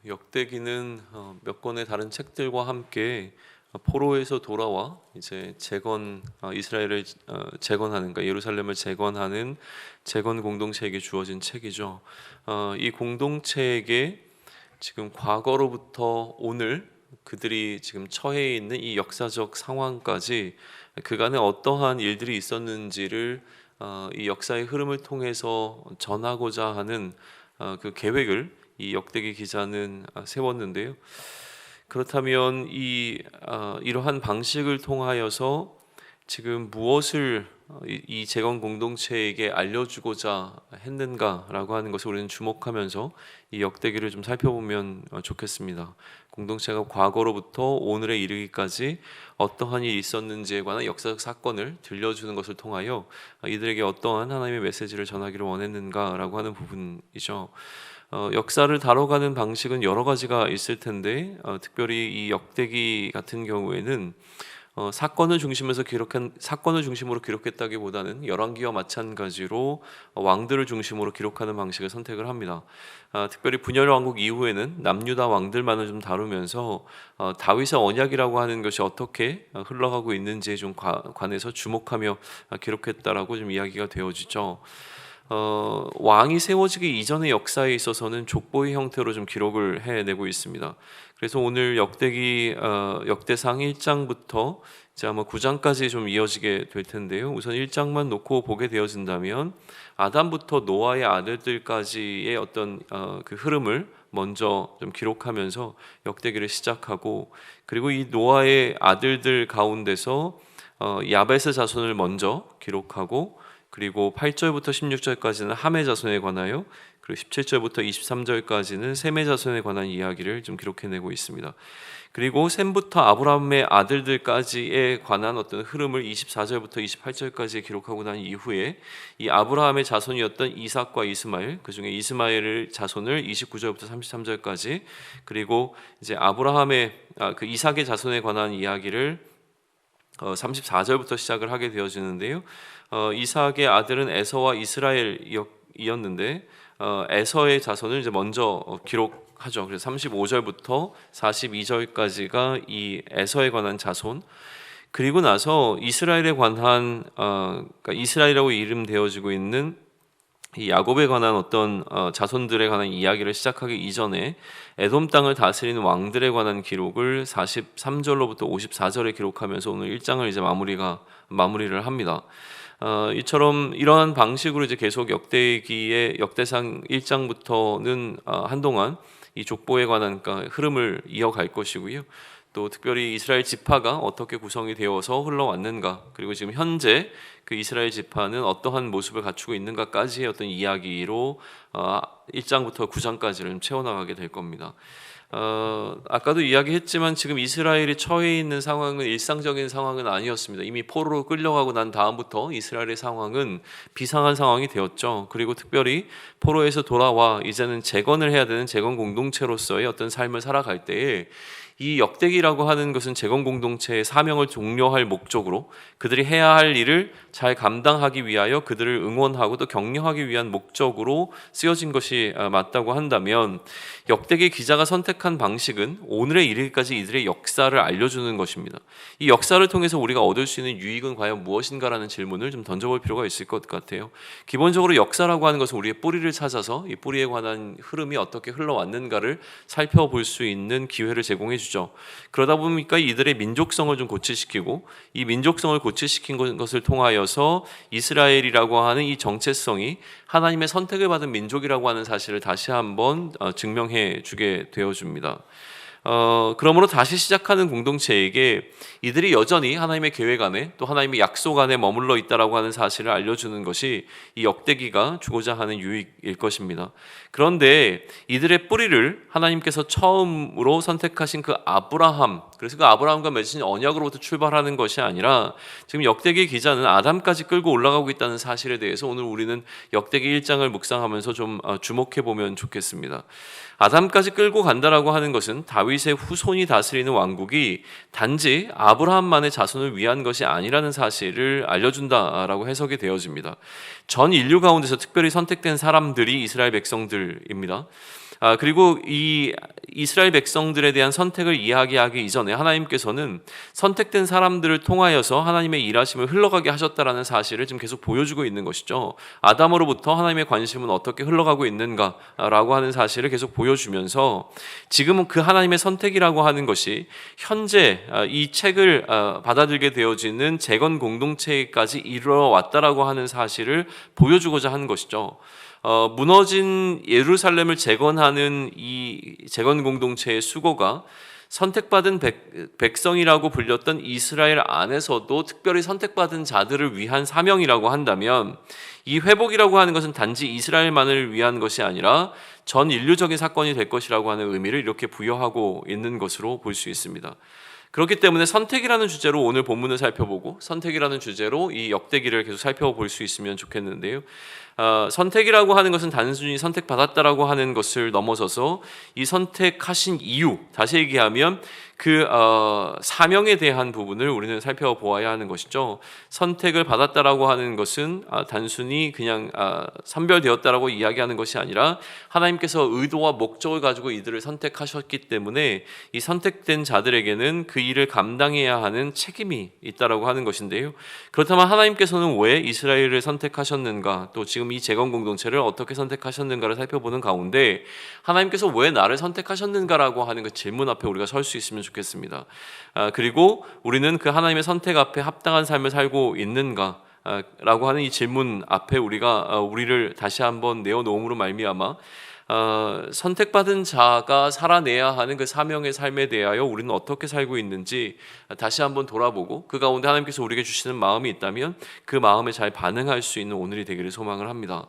역대기는 몇 권의 다른 책들과 함께 포로에서 돌아와 이제 이스라엘을 재건하는, 그러니까 예루살렘을 재건하는 재건 공동체에게 주어진 책이죠. 이 공동체에게 지금 과거로부터 오늘 그들이 지금 처해 있는 이 역사적 상황까지 그간에 어떠한 일들이 있었는지를 이 역사의 흐름을 통해서 전하고자 하는 그 계획을 이 역대기 기자는 세웠는데요. 그렇다면 이러한 방식을 통하여서 지금 무엇을 이 재건 공동체에게 알려주고자 했는가라고 하는 것을 우리는 주목하면서 이 역대기를 좀 살펴보면 좋겠습니다. 공동체가 과거로부터 오늘에 이르기까지 어떠한 일이 있었는지에 관한 역사적 사건을 들려주는 것을 통하여 이들에게 어떠한 하나님의 메시지를 전하기를 원했는가라고 하는 부분이죠. 역사를 다뤄가는 방식은 여러 가지가 있을 텐데 특별히 이 역대기 같은 경우에는 사건을 중심으로 기록했다기보다는 열왕기와 마찬가지로 왕들을 중심으로 기록하는 방식을 선택을 합니다. 특별히 분열 왕국 이후에는 남유다 왕들만을 좀 다루면서 다윗의 언약이라고 하는 것이 어떻게 흘러가고 있는지에 좀 관해서 주목하며 기록했다라고 좀 이야기가 되어지죠. 왕이 세워지기 이전의 역사에 있어서는 족보의 형태로 좀 기록을 해내고 있습니다. 그래서 오늘 역대상 1장부터 이제 아마 9장까지 좀 이어지게 될 텐데요. 우선 1장만 놓고 보게 되어진다면 아담부터 노아의 아들들까지의 어떤 그 흐름을 먼저 좀 기록하면서 역대기를 시작하고, 그리고 이 노아의 아들들 가운데서 야베스 자손을 먼저 기록하고, 그리고 8절부터 16절까지는 함의 자손에 관하여, 그리고 17절부터 23절까지는 셈의 자손에 관한 이야기를 좀 기록해내고 있습니다. 그리고 셈부터 아브라함의 아들들까지에 관한 어떤 흐름을 24절부터 28절까지 기록하고 난 이후에 이 아브라함의 자손이었던 이삭과 이스마엘, 그 중에 이스마엘의 자손을 29절부터 33절까지, 그리고 이제 그 이삭의 자손에 관한 이야기를 34절부터 시작을 하게 되어지는데요. 이삭의 아들은 에서와 이스라엘이었는데 에서의 자손을 이제 먼저 기록하죠. 그래서 35절부터 42절까지가 이 에서에 관한 자손. 그리고 나서 이스라엘에 관한 그러니까 이스라엘이라고 이름되어지고 있는 이 야곱에 관한 어떤 자손들에 관한 이야기를 시작하기 이전에 에돔 땅을 다스리는 왕들에 관한 기록을 43절로부터 54절에 기록하면서 오늘 1장을 이제 마무리를 합니다. 이처럼 이러한 방식으로 이제 계속 역대상 1장부터는 한동안 이 족보에 관한 흐름을 이어갈 것이고요. 또 특별히 이스라엘 지파가 어떻게 구성이 되어서 흘러왔는가, 그리고 지금 현재 그 이스라엘 지파는 어떠한 모습을 갖추고 있는가까지의 어떤 이야기로 1장부터 9장까지를 채워나가게 될 겁니다. 아까도 이야기했지만 지금 이스라엘이 처해 있는 상황은 일상적인 상황은 아니었습니다. 이미 포로로 끌려가고 난 다음부터 이스라엘의 상황은 비상한 상황이 되었죠. 그리고 특별히 포로에서 돌아와 이제는 재건을 해야 되는 재건 공동체로서의 어떤 삶을 살아갈 때에 이 역대기라고 하는 것은 재건 공동체의 사명을 종료할 목적으로 그들이 해야 할 일을 잘 감당하기 위하여 그들을 응원하고 또 격려하기 위한 목적으로 쓰여진 것이 맞다고 한다면, 역대기 기자가 선택한 방식은 오늘에 이르기까지 이들의 역사를 알려주는 것입니다. 이 역사를 통해서 우리가 얻을 수 있는 유익은 과연 무엇인가라는 질문을 좀 던져볼 필요가 있을 것 같아요. 기본적으로 역사라고 하는 것은 우리의 뿌리를 찾아서 이 뿌리에 관한 흐름이 어떻게 흘러왔는가를 살펴볼 수 있는 기회를 제공해 주죠. 그러다 보니까 이들의 민족성을 좀 고취시키고, 이 민족성을 고취시킨 것을 통하여서 이스라엘이라고 하는 이 정체성이 하나님의 선택을 받은 민족이라고 하는 사실을 다시 한번 증명해 주게 되어줍니다. 그러므로 다시 시작하는 공동체에게 이들이 여전히 하나님의 계획 안에 또 하나님의 약속 안에 머물러 있다라고 하는 사실을 알려주는 것이 이 역대기가 주고자 하는 유익일 것입니다. 그런데 이들의 뿌리를 하나님께서 처음으로 선택하신 그 아브라함, 그래서 그 아브라함과 맺은 언약으로부터 출발하는 것이 아니라 지금 역대기 기자는 아담까지 끌고 올라가고 있다는 사실에 대해서 오늘 우리는 역대기 1장을 묵상하면서 좀 주목해 보면 좋겠습니다. 아담까지 끌고 간다라고 하는 것은 다윗의 후손이 다스리는 왕국이 단지 아브라함만의 자손을 위한 것이 아니라는 사실을 알려준다라고 해석이 되어집니다. 전 인류 가운데서 특별히 선택된 사람들이 이스라엘 백성들입니다. 그리고 이 이스라엘 백성들에 대한 선택을 이야기하기 이전에 하나님께서는 선택된 사람들을 통하여서 하나님의 일하심을 흘러가게 하셨다라는 사실을 지금 계속 보여주고 있는 것이죠. 아담으로부터 하나님의 관심은 어떻게 흘러가고 있는가라고 하는 사실을 계속 보여주면서 지금은 그 하나님의 선택이라고 하는 것이 현재 이 책을 받아들게 되어지는 재건 공동체까지 이르러왔다라고 하는 사실을 보여주고자 하는 것이죠. 무너진 예루살렘을 재건하는 이 재건 공동체의 수고가 선택받은 백성이라고 불렸던 이스라엘 안에서도 특별히 선택받은 자들을 위한 사명이라고 한다면, 이 회복이라고 하는 것은 단지 이스라엘만을 위한 것이 아니라 전 인류적인 사건이 될 것이라고 하는 의미를 이렇게 부여하고 있는 것으로 볼 수 있습니다. 그렇기 때문에 선택이라는 주제로 오늘 본문을 살펴보고, 선택이라는 주제로 이 역대기를 계속 살펴볼 수 있으면 좋겠는데요. 선택이라고 하는 것은 단순히 선택받았다라고 하는 것을 넘어서서 이 선택하신 이유, 다시 얘기하면 그 사명에 대한 부분을 우리는 살펴보아야 하는 것이죠. 선택을 받았다라고 하는 것은 단순히 그냥 선별되었다라고 이야기하는 것이 아니라 하나님께서 의도와 목적을 가지고 이들을 선택하셨기 때문에 이 선택된 자들에게는 그 일을 감당해야 하는 책임이 있다라고 하는 것인데요. 그렇다면 하나님께서는 왜 이스라엘을 선택하셨는가, 또 지금 이 재건 공동체를 어떻게 선택하셨는가를 살펴보는 가운데 하나님께서 왜 나를 선택하셨는가라고 하는 그 질문 앞에 우리가 설 수 있으면 좋겠습니다. 그리고 우리는 그 하나님의 선택 앞에 합당한 삶을 살고 있는가 라고 하는 이 질문 앞에 우리가 우리를 다시 한번 내어놓음으로 말미암아 선택받은 자가 살아내야 하는 그 사명의 삶에 대하여 우리는 어떻게 살고 있는지 다시 한번 돌아보고, 그 가운데 하나님께서 우리에게 주시는 마음이 있다면 그 마음에 잘 반응할 수 있는 오늘이 되기를 소망을 합니다.